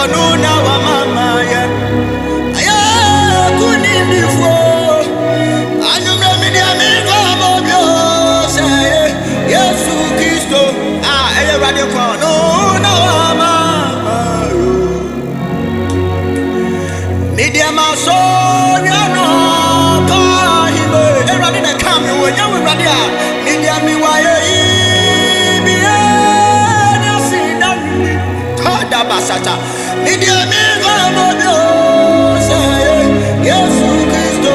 Nuna wa mama ya. Aya kuni bifo. Anyumra media me go mobio say Yesu Kristo. Aya radio kwa nuna wa mama yo. Media maso ya no ka hime. Everybody na come you when you radio. Media mi wa ye. Basata, media me go modio say Yesu Kristo.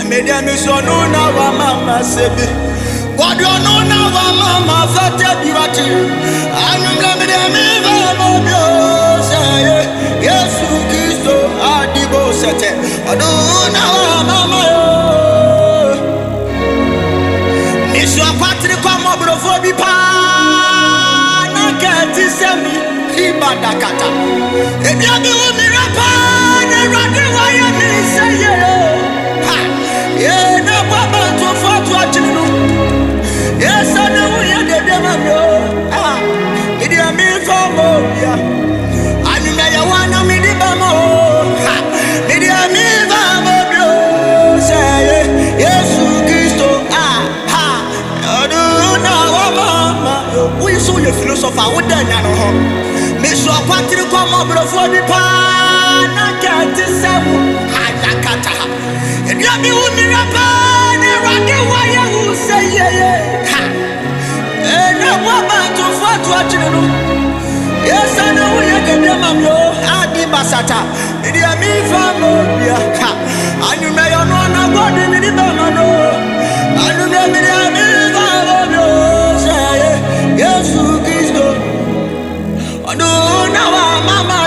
Media me so no na wa mama sebi. What you know na wa mama fate biwati. Anyumla media me go modio say Yesu Kristo adibo sete. Odo na wa mama yo. Niso patri kwa mobrofo bi pa. Semi Ibadakata. If you do me rapid, running why you say ha, yeah, no baba to fight what you know. Yes, I know we are the devil. Ah, it is me for more. I mean, I want to meet the bamo. Ha, it is me for more. Say, yes, Christo. Ah, ha, I don't know, mama. We saw your philosopher. What then, I know. Miss your country come up before the pan. I can't say, Hayakata. If you be with me, Rapan, and why you say, yeah, and no woman to fight what you know. Yes, I know we are getting them. Adi Basata. It is me from Mobia. And you may not know what the Minimano. And you may be me from Mobia. Yes, Christo. No, now, mama.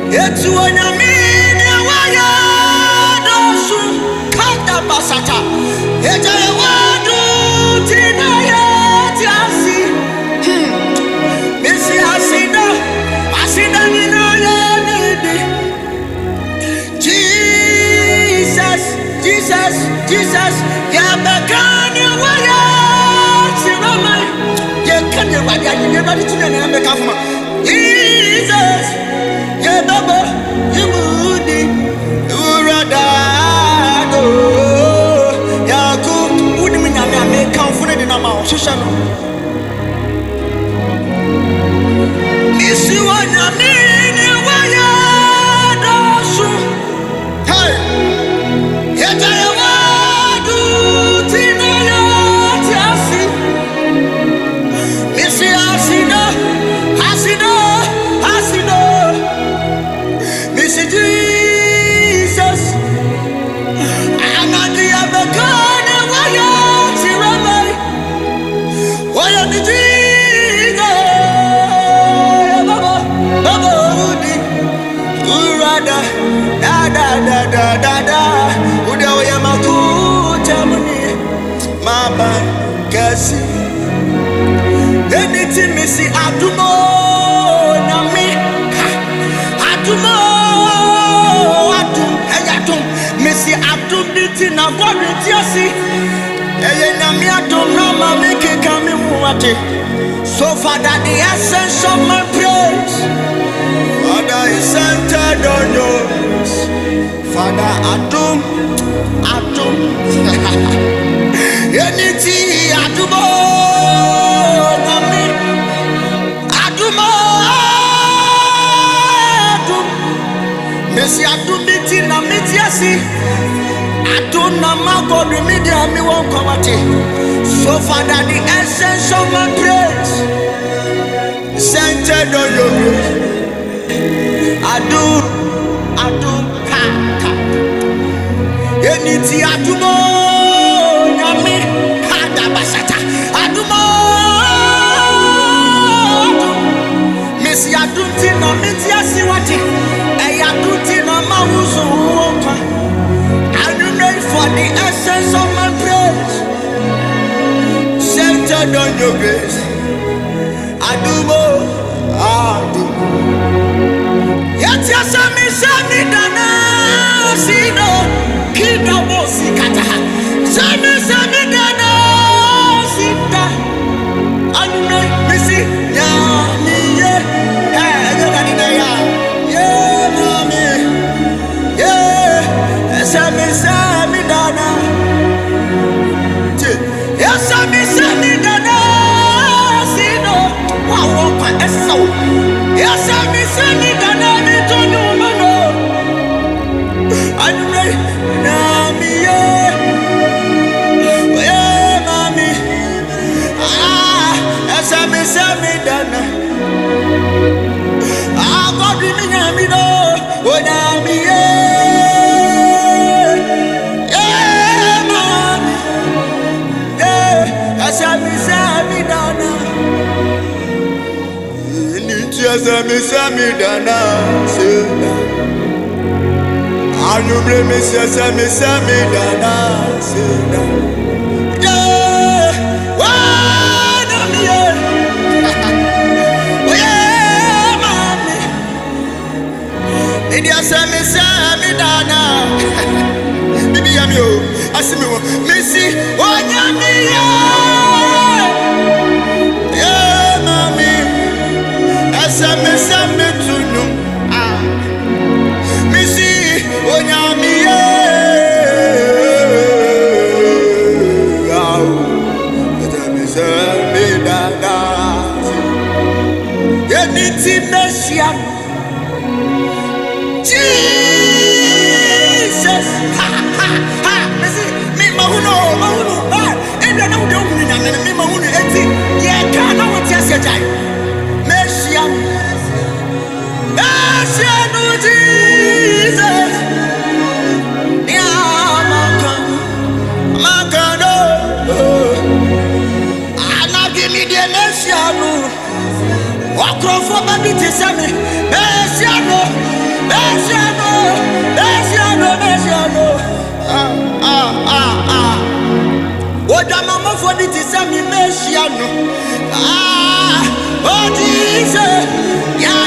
It's when I mean, why you don't shoot, cut the basata. It's a word to deny it. Missy, I see that you know Jesus, Jesus, Jesus, yeah, back on your way. Can you write that? You never did to make up for Jesus. Yeah, Baba, you would be Uradado. Yaku, wouldn't mean I make confident in a mouth. Miss you on your mean, why you hey, yet I want to Jesus, I'm not the other God, and why are the Jesus? Baba, Urada, da, Udawaya Makuta Muni, Maba, Kasi, anything missing, Adumo, Nami, Adumo. Missy Abdul beating a body, Tiasi. Eyenami Adum Nama make it come in Muati. So, Father, the essence of my praise, Father, is centered on yours. Father, Adum. Anything Adumo, Nami, Adumo. Missy Abdul beating a Mitiasi. I don't know my God, the media me won't come at it. So, Father, the essence of my praise centered on your grace. I do, anything I do more, Yami, Hadabasata, I do more. Missy, I do think no Mitiasi what it. I do think no Mawuzu. For the essence of my praise, centered on your grace, I do more. Yet, yes, I miss me, Dana, Sino, Kida Bosikata, Sami, Dana, Sita, and Missy, yeah. me dana. Nitia me dana. Anu bre me dana. Yeah, wana miye. Oye mami. Nitia me dana. Bibi yami o, asimi wo, Messi, onyami ya, yeah mami, asame tunu, Messi, onyami ya, asame dana, yeniti Messiah, Jesus. Mahuno, and I know the only and me Mahuno, yeah, can't know what yes, Messiah, Jesus, yeah, Macano, and now give me the Messiah, walk off for my bitty Sammy, Messiah, what am I for the Tisami Messiano? Oh Jesus, yeah,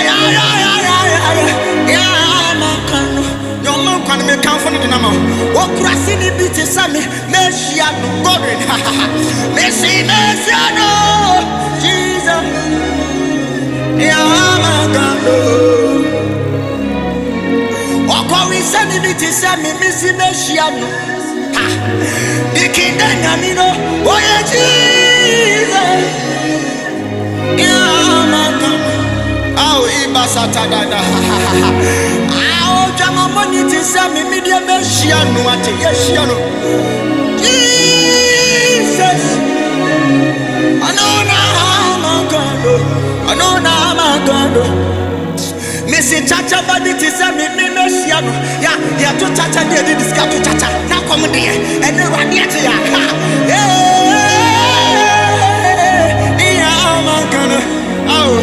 Macano, no man can make count for the number. Oh, Crasini beat Sami Messiano, Godwin, Messi Messiano, Jesus, yeah, Macano. Oh, we send it to Sami Messi Messiano. The kingdom, Amino, oh yeah, Jesus, yeah, man, oh, Ibasatagada, oh, Jamamoni, to Sammy, Media Messiano, what a Yeshiano, Jesus, I know now, my God. Missing Chacha body to send me Messiano. Yeah, to Chacha, they did this guy to Chacha. Now come here and then run yet. Yeah, my God. Oh,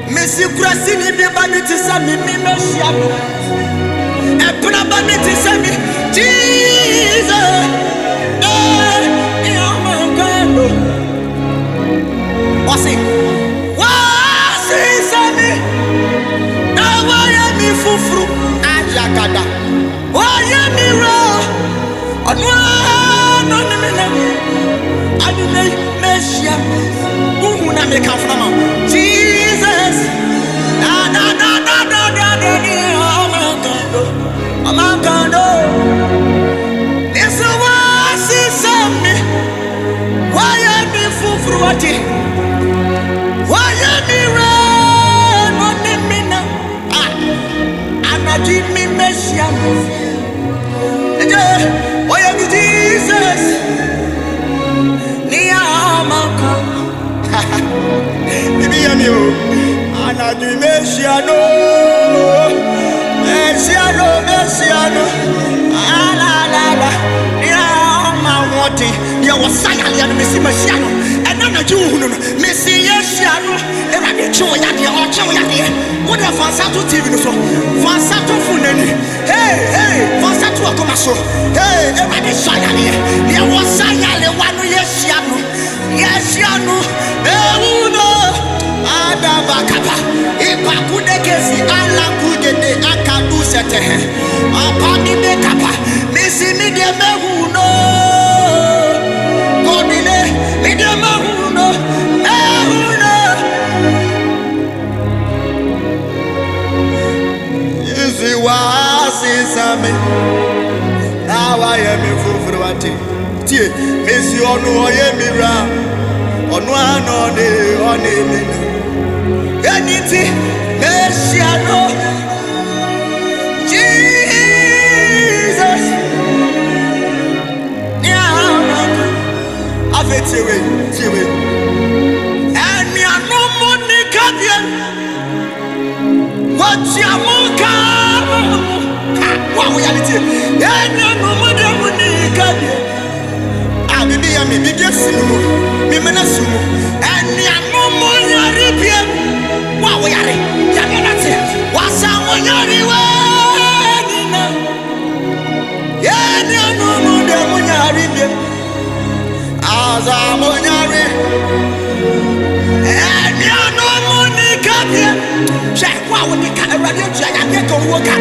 Missy Crasini, the body to send me Messiano. And put a body to send me Jesus. Yeah, my God. What's it? Fufru ajagada oye mi ro onu no nimena adune Messiah uhuna me kan fama Jesus na oh my God this was me why me fufru ati why me ro give me Messiah. Oh, yeah, Jesus. Niamaka. Bibi yami o. Ana di Messiah no. Messiah no. Ala. Niama woti. Ya wasaya ya Messiah no. Enana juhunu no. Messiah no. Era de choya de o choya de. What the Fansato TV no so. Fansato funeni. Hey, Fansato akoma so. Hey, era de shaya de. Ya wasaya le wanu Yesiano. Uno. Adabakapa. Ipakude kesi ala kudede akadu setehe. Apani bekapa. Misi mi de mehuno. Godile mi de mehuno. Same now I am in Fufruati. Tie, Messi onu oye mira, onu anode onemina. Eniti, Messiano, Jesus. Yeah, I've tiwe. And me no money can't. What's your monka? Wow, reality. Yeah, no, no, no, no, no, no, no, no, no, no, no, no, no, no, no, no, no, no, no, woka.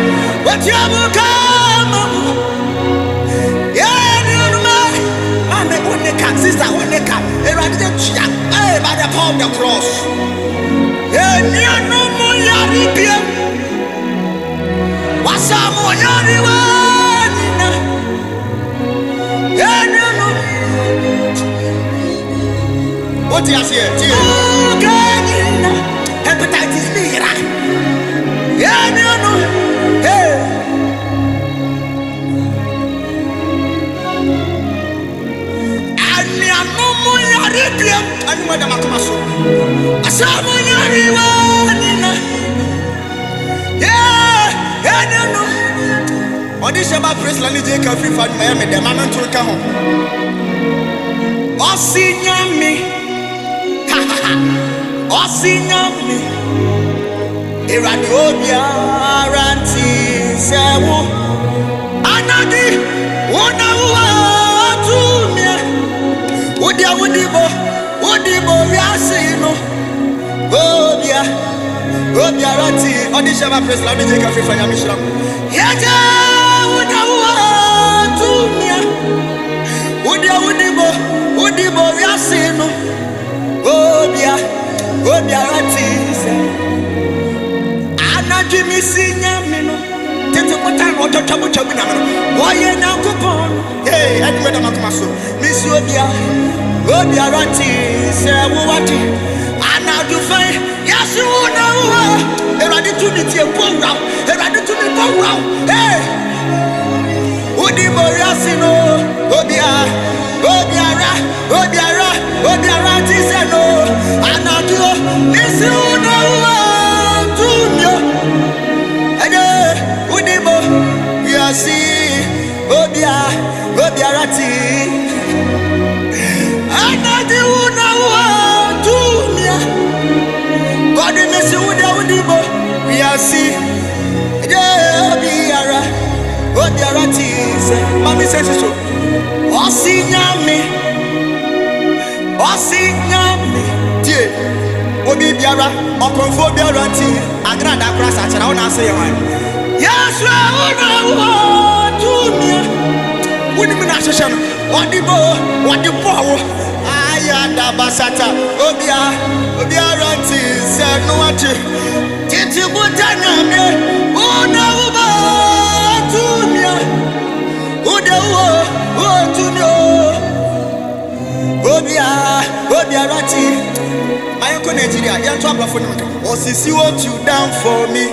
What you woka? Sister, by the power of the cross. What do you say? Hepatitis B. And Madame Akamaso. On this Shabbat praise la nije ka free for me dem am to ka ho. Osinyami. Osinyami. Erade obiara nti sewo. Anadi wona wa tumia. Udia udibo viasino. Obia rati. On this Shabbat praise la nije ka free for me shram. Yaja udibo viasino. Obia rati. Anajimisi nyamino. Tete kota ojo chabu na no. Oye na kupon. Hey, adi Madam Akamaso. Miss Obia rati se wati. Anadu fai yasu na wa. Eradi tu ni tie program. Eradi tu ni program. Hey. Udibo viasino. Obiara tiseno anadio nisuna tunyo ede udibo viasi obiara ti anadio na tunyo God nesi udibo viasi ede obiara ti mami sense so Osinyami tie obi biara okonfo biara ti agrada krasa chara wona ase yewan Yesu ona wo tumia woni mi na hwehwe no wodi powo ayada basata obiara ti se no ati titi butanya me ona wo tumia odewo tumia Obia rati. I am Nigeria. You are to Osisi what you done for me.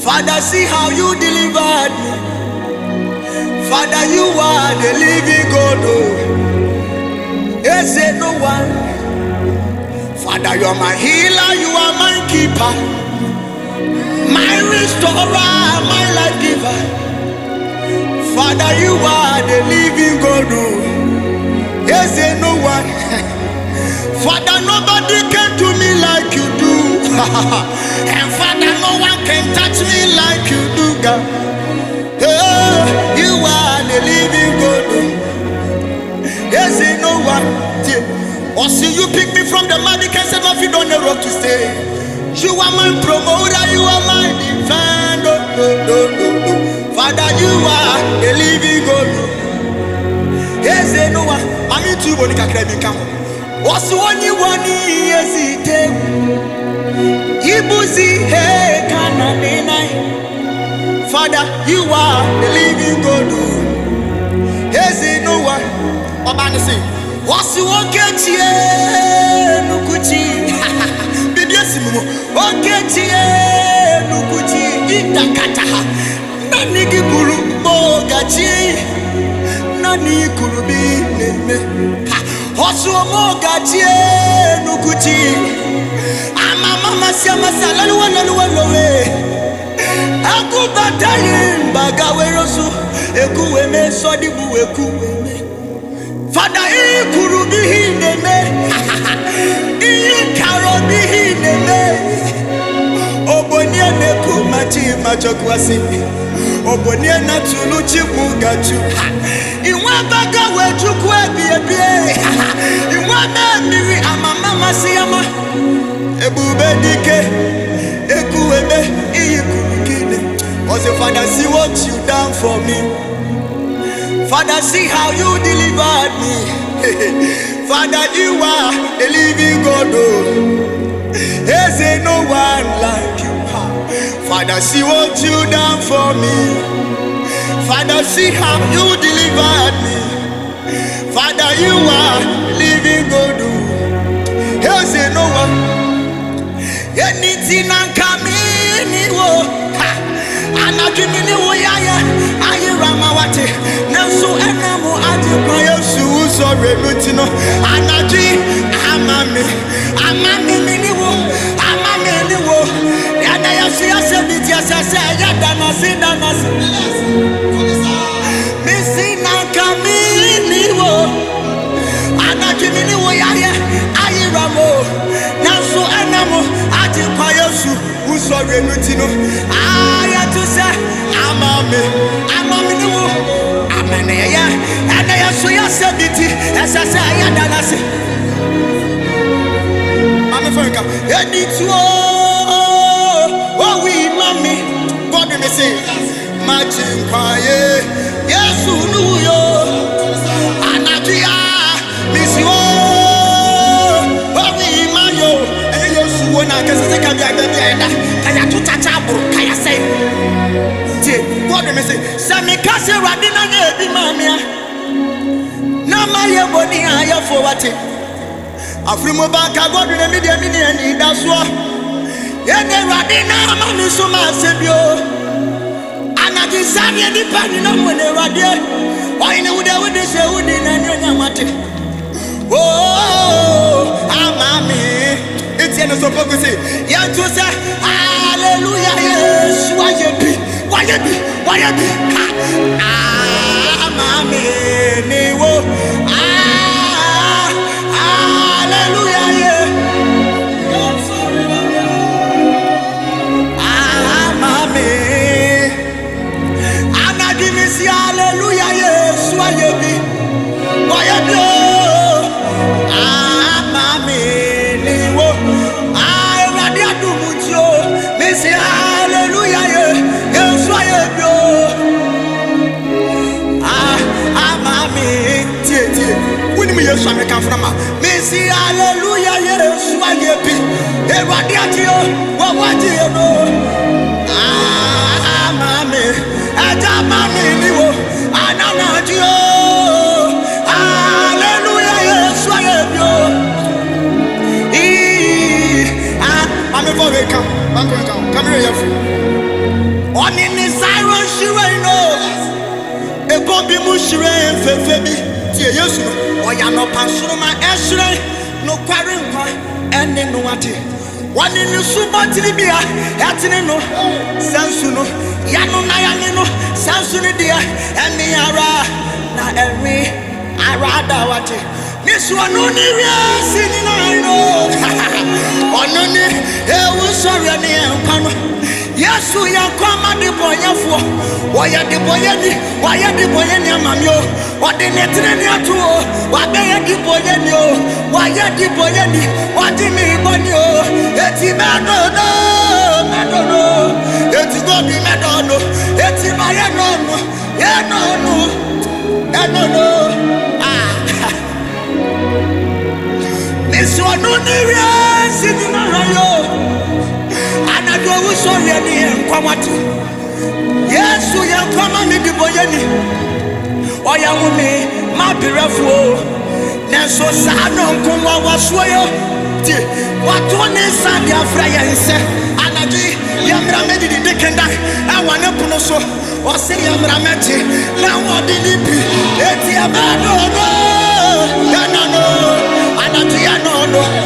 Father, see how you delivered me. Father, you are the living God. Is there no one? Father, you are my healer. You are my keeper, my restorer, my life giver. Father, you are the living God. Yes, there no one. Father, nobody can do me like you do. And Father, no one can touch me like you do, God. Oh, you are the living God. Yes, there no one. Or see you pick me from the mud, can set my feet on the road to stay. You are my promoter, you are my defender. Father, you are the living God. Yes, there no one. I'm into one can come. What's one you want? Yes, it Ibuzi, hey, Canada. Father, you are the living God. Yes, there no one. Obama say, what's you want? Get here, Nukuchi. Bibiasimu, okay, Nukuchi, Itakata. Naniki Buru, Bogachi. Nani kurubi neme Hosu moga tie nukuti Ama mama siama salaluwa lowe Akubataye mbagawe rosu Ekuwe me sodibu ekuwe me Fada kurubi neme Karobi neme Obonie neku machi machokwasi Obonie na tuluchi mugatu Iwa baga wejuku ebie Iwa miri amama siyama Ebube dike Ekuwebe iyi kuruki say, Father, see what you done for me. Father, see how you delivered me. Father, you are a living God. Oh, there's no one like you. Father, see what you done for me. Father, see how you delivered me. Father, you are a living God. Oh, there's no one. Anything I'm coming, anadwimini wo yaya ayi ramawate nanso enamu ade kwaye su so remuti no anadwi amami mini wo yana ya biti asase ya dana misi na kamini wo anadwimini wo yaya ayi ramo nanso enamu ade kwaye su so remuti no to say, I'm in the world. I'm in the air, and I saw your sabity as I say, I don't say. Mamma Franca, you need to oh, we mommy, God may say, Martin Paye, yes, who knew you, Anadia, Miss you, oh, we mayo, and you so one, I can say, can you touch up, can you say? God may say, Samikasi Radina Yebi Mamia Namaya Boni Aya for what it Afrimobaka God in the media mini that's what Yene Radina Manisuma Sebio Anakisani depending on when they radia why in would they say would in and Yamati Oh Amami it's in the supposed to say Yanto say Hallelujah yes why you be mami ni wo hallelujah yeah mami anadimisi hallelujah yes why you be mami ni wo radia dumutio misi hallelujah yeah yes, I come from Missy, hallelujah, yes, why you be a radiatio, what do you know? Mammy, mammy, hallelujah, yes, why you I'm a boy, come here, on in the siren, she will know a Bobby Mushire, Febi. Yes, or Yano Pansuma Esre, no quarry, and then no what. One in the Subatilibia, Yatinino, Sansuno, Yano Nayanino, Sansunidia, and the Ara, na Elmi, Arada Wati. Miss one only singing, I know. On only, I was sorry, and Pano. Yes, we are come the boy for why are the boy and mamio? What the net to what they are the boy and you? Why are the boy and what do you mean on you? It's him, I don't know. It's God, I don't know. It's him, I don't know. Yeah, no. This one only sitting around. Anadwo sorry ani nkwamati Yesu yankwama mi diboyeni Oya wumi mabirefo Nenso sa no nkonwa wasoyo ti wato ne sa dia fra ya nse anadwi yamra medi di dekenda awane puno so o se yamra meti na wodi ni bi eti abado no no anadwi ya no no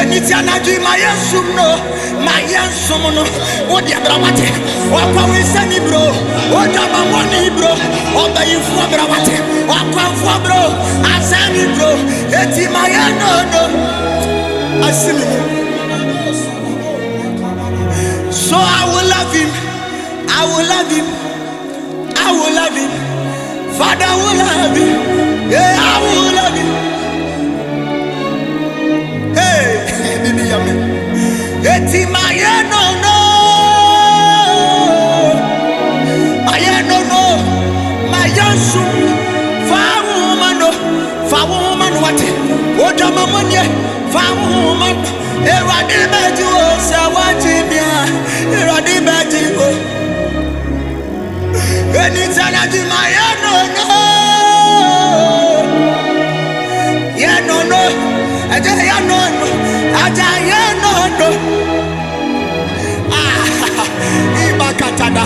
Anytiana do my yesum no, my yesum no, what the Brawate, what can we send you, bro? What am I money, bro? What are you for Brawate? What come for, bro? I send you, bro. It's my no, I see you. So I will love him, I will love him, I will love him. Father, I will love you. Yeah, I will love you. bibi ya me. Eti maye no no. Maye no no. Maye su. Fa woman what? Oja mamonye. Fa woman. Eradi beji o sawati bia. Eradi beji o. Anytime I do my no no. Yeah no no. Aja ya no no. Aja ya no no. Ibakatada.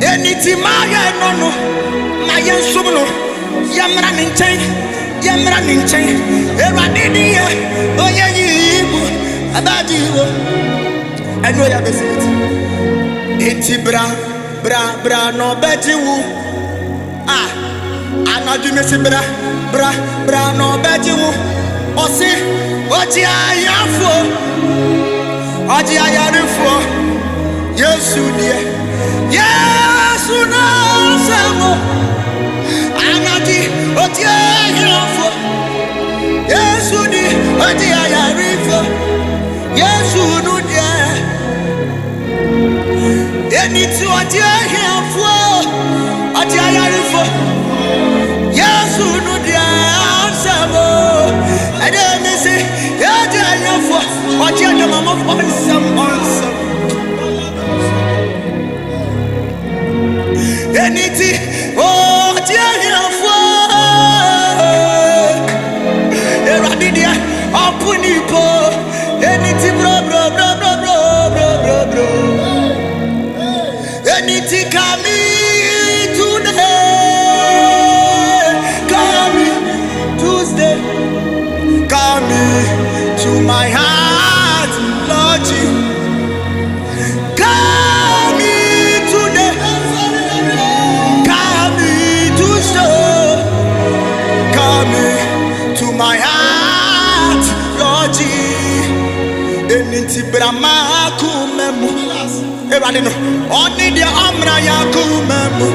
Anytime I no no. My sumno. Yamra ninchen. Yamra ninchen. Eradi dia. Oya yibu. Abadi wo. I know you have seen it. Eti bra no beti wu. Anadu me si bra no beti wu. Osi oji ayarifo. Yesu die. Yesu na semo. Anadi oji ayarifo. Yesu di oji ayarifo. Yesu nu die. Enitu oji ayarifo. Oji ayarifo. Yesu nu die semo. Ade me si oji ayarifo. Oji ayamamo onsam. Eniti oji ayarifo. Eradidia opunipo. Eniti bro. Eniti kami today. Kami Tuesday. Kami to my heart, Lord. Kami today. Kami Tuesday. Kami to my heart, Lord. Eniti brama kumemu. Everybody know. Only the amra ya kumemu.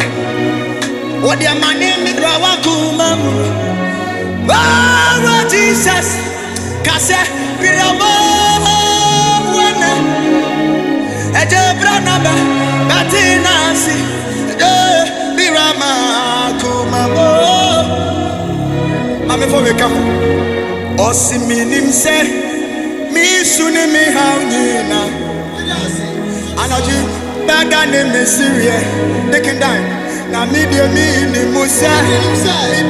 What the money me drawa kumemu. Oh Jesus, kase biramo wana. Eje brana ba batinasi. Birama kumemu. Mami for we come. Osiminim se. Mi suni mi haunina. Anaji bega ne mesirie they can die na me de me ni musa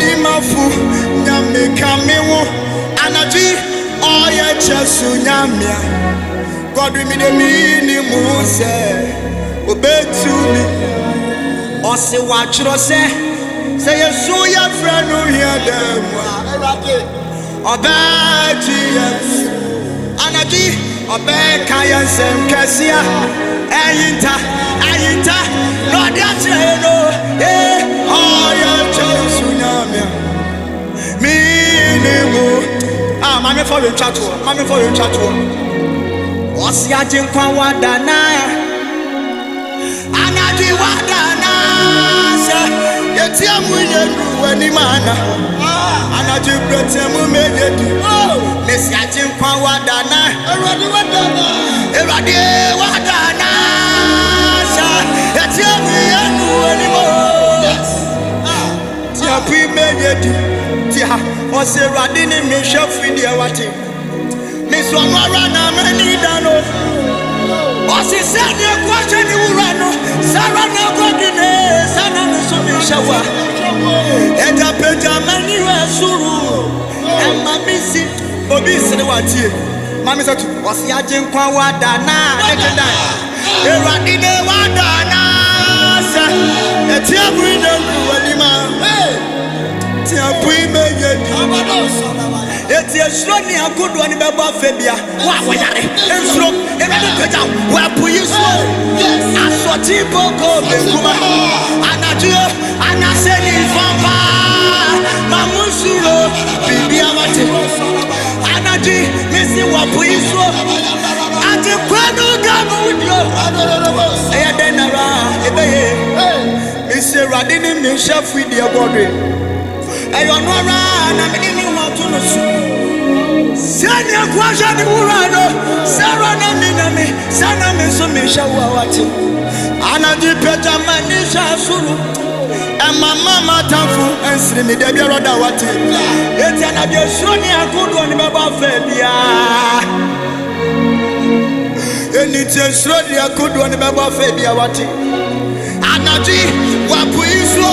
ni mafu nyame kamewo anaji oye chesu nyamia God me de me ni musa obetu mi ose wa chiro se yesu ya friend no here dem obeji yesu anaji obeka yensem kasia ayinta no dia cheno oya chesunyamia minimu mami for you chat osi ajinkwa wadana anadi wadana se yetiamu yenu wani mana anadi pretemu mejedu mesi ajinkwa wadana eradi wadana sa yetiamu yenu wani mo tia pi mejedu tia osi eradi ni mi shafidi awati mi so anwara na mani dano osi sani ekwache ni urano sara na godine sana nusumi shawa eda peja mani resuru emma misi obi sene watie mami satu osi ajinkwa wadana ekeda eradine wadana sa etiabu ina kuwanima tiabu imeyedi eti esro ni akodo ni bebo afebia wa wayare ensro ebede peja wa puyiso asoti boko bekuma anajio anaseni famba mamusuro bibia mate anaji mesi wa puyiso ati kwenu gamu udio eya denara ebeye mesi radini mi chef with the body eyo nora na me ni wa to no su Sanya kwaja ni urano Sara na minami Sana misumesha wawati Anajipeja manisha suru Ema mama tafu Ensiri mi debi roda wati Eti anabiosoni akudu ni baba febia Eniti ensiri akudu ni baba febia wati Anaji wapu iso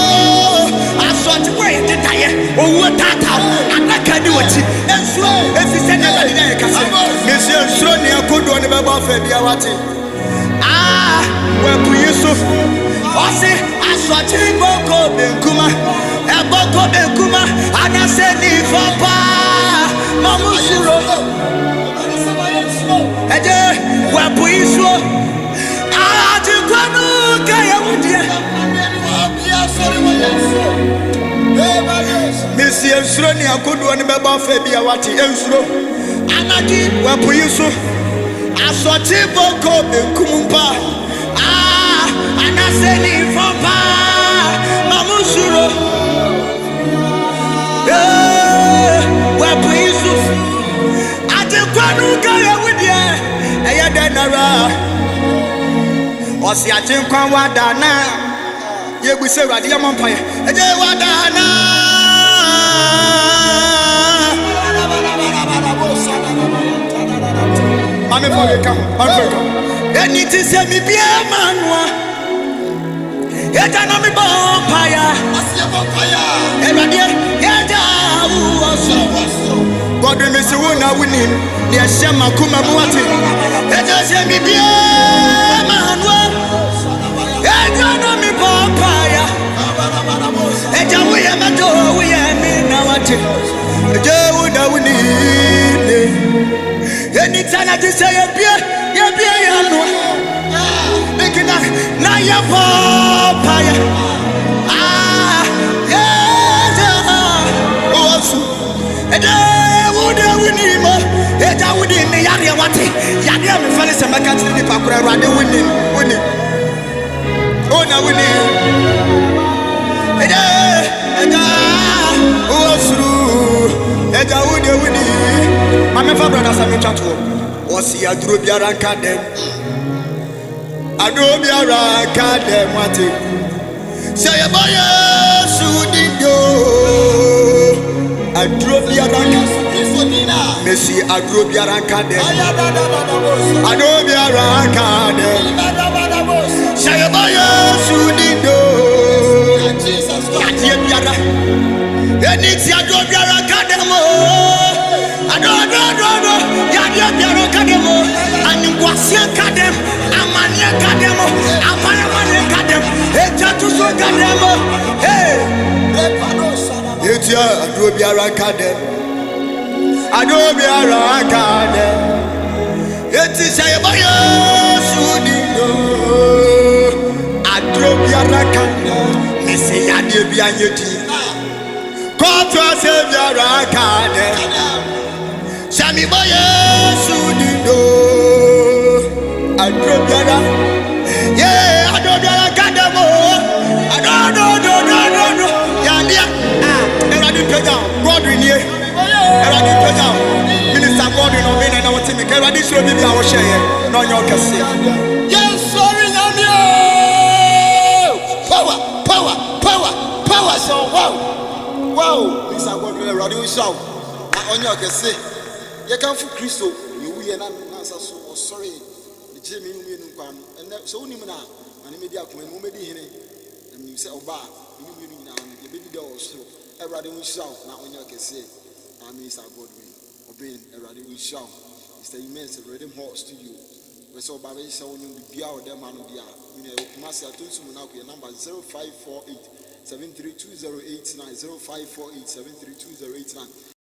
Aswati wei titaye Owe tata Anakadi wati Enso Efise na dina yekase Misi ensiri ni akudu ni baba febia wati Wapu iso Osi aswati boko benkuma Eboko benkuma Anase ni fapa Mamusuro Eje wapu iso Ajikwanu kaya wudie Misi ensuro ni akoduo ni beba febia wati ensuro Anaji wapu iso Aswati boko benkumpa Anaseni fapa Mamusuro Wapu iso Ajikwanu kaya wudie Eya denara Osi ajinkwa wadana Yebuse wadi ya mampaya Eje wadana Mame foge kamo Eni ti se mi bie manwa Eja na mi mampaya Eradi Eja uwaso Godwe misi wuna winim Ni eshema kuma muwati Eja se mi bie manwa Eja na mi papaya Eja uye mato uye mina wati Eja una unine Eni tana tise yebie yanwa Nikina na ya papaya Eja osu Eja ude unimo Eja udine yari wati Yari ya mifali semaka tini pakura Rade unim Ona wini Eja Uosuru Eja ude wini Mame fa brother Sami Chatu Osi aduro biara kadem Aduro biara kadem wati Say boye sudindo Aduro biara kadem Messi aduro biara kadem Aduro biara kadem Say boye sudindo Yadie biara Eniti aduro biara kadem Adoro Yadie biara kadem Aningwasi kadem Amania kadem Amania kadem Ejatuso kadem Etia aduro biara kadem Aduro biara kadem Eti say boye sudindo Aduro biara kadem Mesi yadie biara yeti Koto se biara kadem Sami boye sudindo Aduro biara Aduro biara kadem Adoro Yadia Eradi peja Godwin ye Eradi peja Minister Godwin obene na wotimi Eradi suro bibi a wo sheye no nyo kese Yes sorry namio Power so wow Minister Godwin Eradi wo shaw na onyo kese ye kan fu Kristo ye wuye na nsa so sorry ni jemi mu yenu kwa no so unim na ani medi akoma mu medi hene ni se oba ni mu yenu nyina ye bedi de o so Eradi wo shaw na onyo kese Minister Godwin obeying Eradi we shout Mr. Immense Redim Hall Studio we saw Babe Shaw you be bia or them man dia we must atunsu na ku number 0548 732089 0548 732089